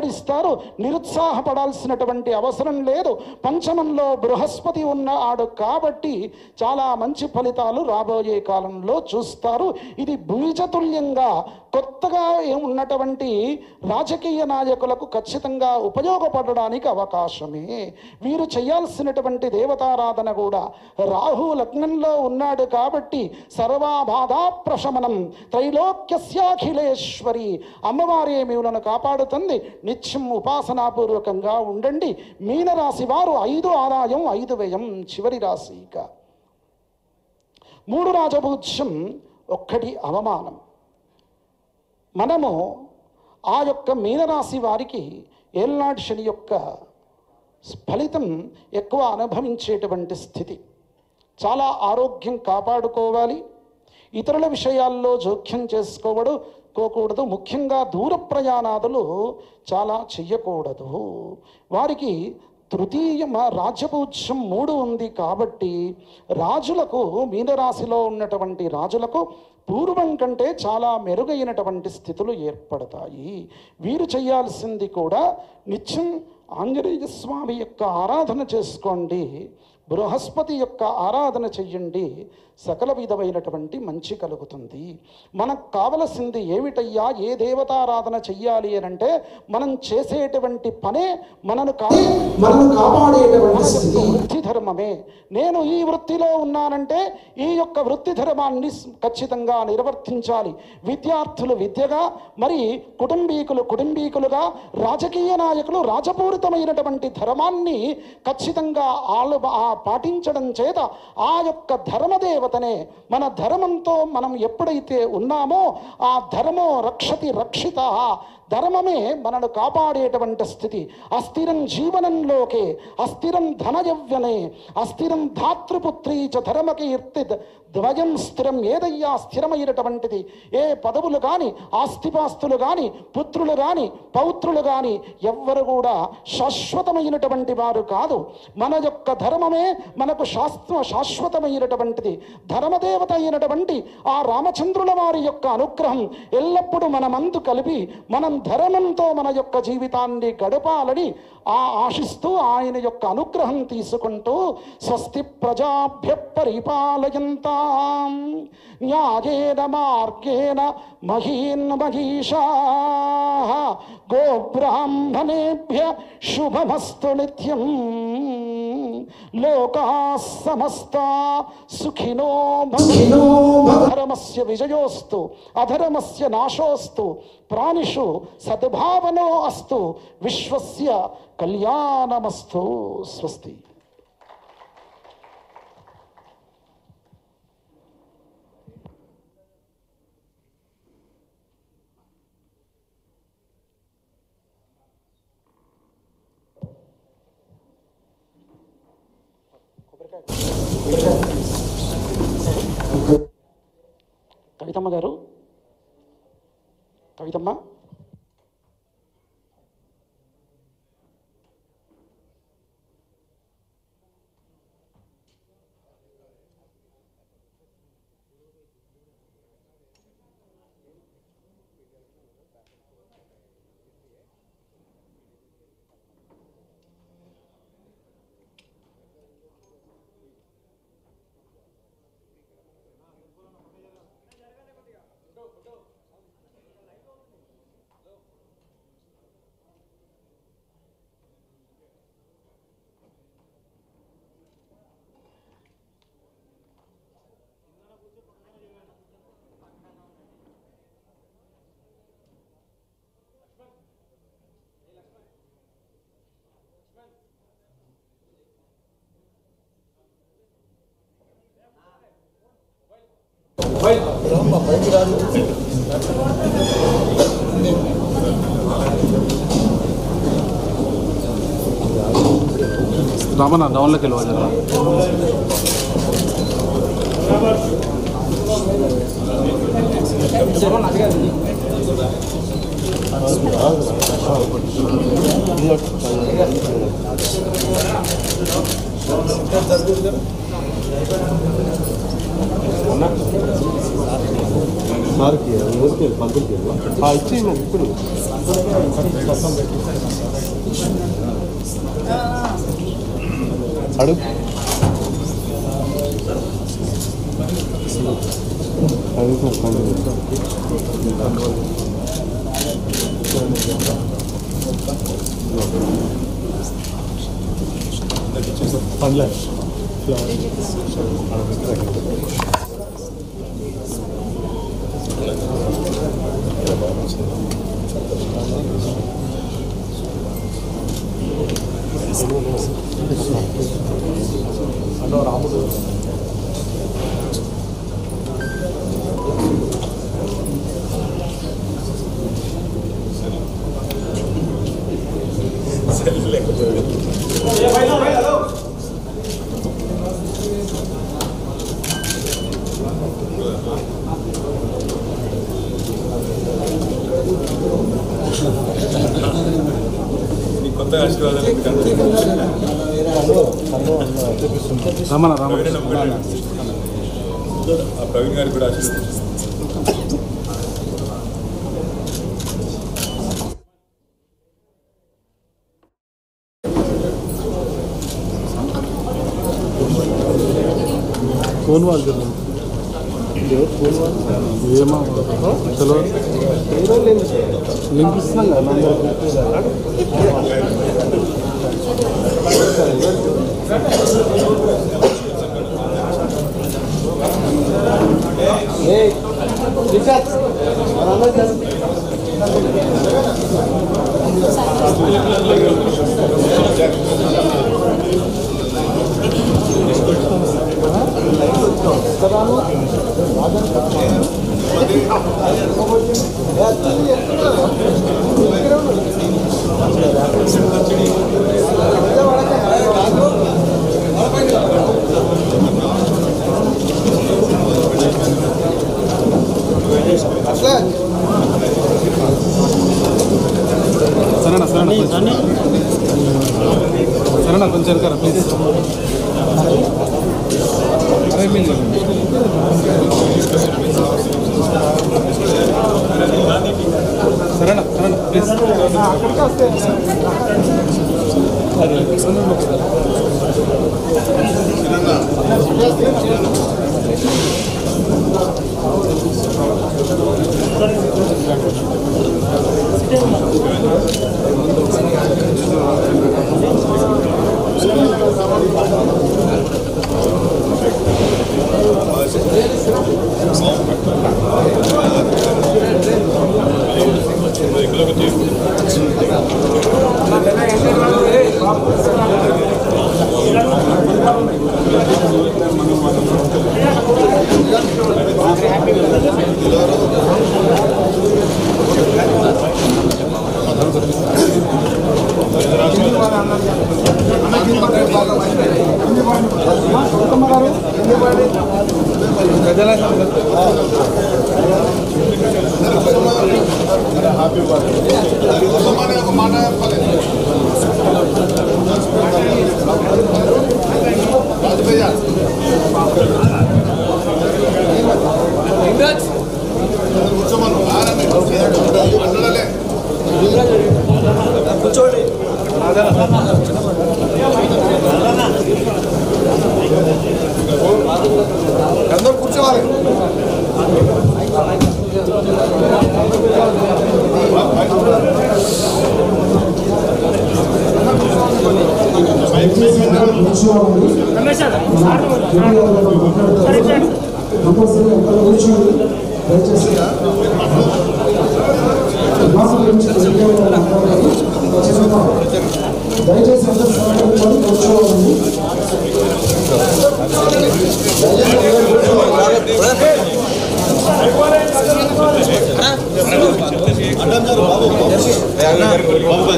ఉద్ధరిస్తారు. నిరుత్సాహపడాల్సినటువంటి అవసరం లేదు. పంచమంలో బృహస్పతి ఉన్నాడు కాబట్టి చాలా మంచి ఫలితాలు రాబోయే కాలంలో చూస్తారు. ఇది బీజతుల్యంగా కొత్తగా ఉన్నటువంటి రాజకీయ నాయకులకు ఖచ్చితంగా ఉపయోగపడడానికి అవకాశమే. వీరు చేయాల్సినటువంటి దేవతారాధన కూడా రాహు లగ్నంలో ఉన్నాడు కాబట్టి సర్వబాధా ప్రశమనం త్రైలోక్యస్యాఖిలేశ్వరి అమ్మవారే మీలను కాపాడుతుంది. నిత్యం ఉపాసనాపూర్వకంగా ఉండండి. మీనరాశి వారు 5 ఆదాయం 5 వ్యయం చివరి రాశిక. 3 రాజపూజ్యం 1 అవమానం. మనము ఆ యొక్క మీనరాశి వారికి ఏల్నాడు శని యొక్క ఫలితం ఎక్కువ అనుభవించేటువంటి స్థితి. చాలా ఆరోగ్యం కాపాడుకోవాలి. ఇతరుల విషయాల్లో జోక్యం చేసుకోకూడదు. ముఖ్యంగా దూర ప్రయాణాదులు చాలా చెయ్యకూడదు. వారికి తృతీయ రాజ్యపూజ్యం 3 ఉంది కాబట్టి రాజులకు, మీనరాశిలో ఉన్నటువంటి రాజులకు పూర్వం కంటే చాలా మెరుగైనటువంటి స్థితులు ఏర్పడతాయి. వీరు చేయాల్సింది కూడా నిత్యం ఆంజనేయ స్వామి యొక్క ఆరాధన చేసుకోండి, బృహస్పతి యొక్క ఆరాధన చెయ్యండి. సకల విధమైనటువంటి మంచి కలుగుతుంది. మనకు కావలసింది ఏమిటయ్యా, ఏ దేవతారాధన చెయ్యాలి అని అంటే మనం చేసేటువంటి పనే మనను కాపాడేటువంటి వృత్తి ధర్మమే. నేను ఈ వృత్తిలో ఉన్నానంటే ఈ యొక్క వృత్తి ధర్మాన్ని ఖచ్చితంగా నిర్వర్తించాలి. విద్యార్థులు విద్యగా, మరి కుటుంబీకులుగా, రాజకీయ నాయకులు రాజపూరితమైనటువంటి ధర్మాన్ని ఖచ్చితంగా పాటించడం చేత ఆ యొక్క ధర్మదేవతనే మన ధర్మంతో మనం ఎప్పుడైతే ఉన్నామో ఆ ధర్మో రక్షతి రక్షిత, ధర్మమే మనను కాపాడేటువంటి స్థితి. అస్థిరం జీవనంలోకే అస్థిరం ధనయవ్యనే అస్థిరం ధాతృపుత్రీ చ ధర్మకీర్తి ద్వయం స్థిరం. ఏదయ్యా స్థిరమైనటువంటిది? ఏ పదవులు కానీ, ఆస్తిపాస్తులు కానీ, పుత్రులు కానీ, పౌత్రులు కానీ ఎవ్వరు కూడా శాశ్వతమైనటువంటి వారు కాదు. మన యొక్క ధర్మమే మనకు శాశ్వతమైనటువంటిది. ధర్మదేవత అయినటువంటి ఆ రామచంద్రుల వారి యొక్క అనుగ్రహం ఎల్లప్పుడూ మనమందు కలిపి మనం ధర్మంతో మన యొక్క జీవితాన్ని గడపాలని ఆశిస్తూ ఆయన యొక్క అనుగ్రహం తీసుకుంటూ స్వస్తి ప్రజాభ్య పరిపాలయంతాం న్యాయేన మార్గేణ మహీన్ మహిషాః గోబ్రాహ్మణేభ్య శుభమస్తు నిత్యం. లోకాః సమస్తా సుఖినో భవంతు. ధర్మస్య విజయోస్తు అధర్మస్య నాశోస్తు. ప్రాణిషు సద్భావనో అస్తు. విశ్వస్య కళ్యాణమస్తు. స్వస్తి. కవితమ్మ గారు, కవితమ్మ రామన్న డౌన్లోకి వెళ్ళిపోయారు. అన్న సార్కి ఊరికి పంతులకి ఇచ్చి ఇప్పుడు అడుగు పండ్ల అన్నో రాముడు కొత్త ఆశీర్వాదాలు రమణ ప్రవీణ్ గారికి కూడా ఆశీర్వాదం. ఫోన్ వాళ్ళు ఏమో చలో లింక్ ఇస్తున్నాం కదా సరేనా సరేనా కొంచెం కదా ప్లీజ్ సరేనా ప్లీజ్ అందరూ కూర్చోవాలి. దయచేసి అందరూ కూర్చోవాలండి. బాబు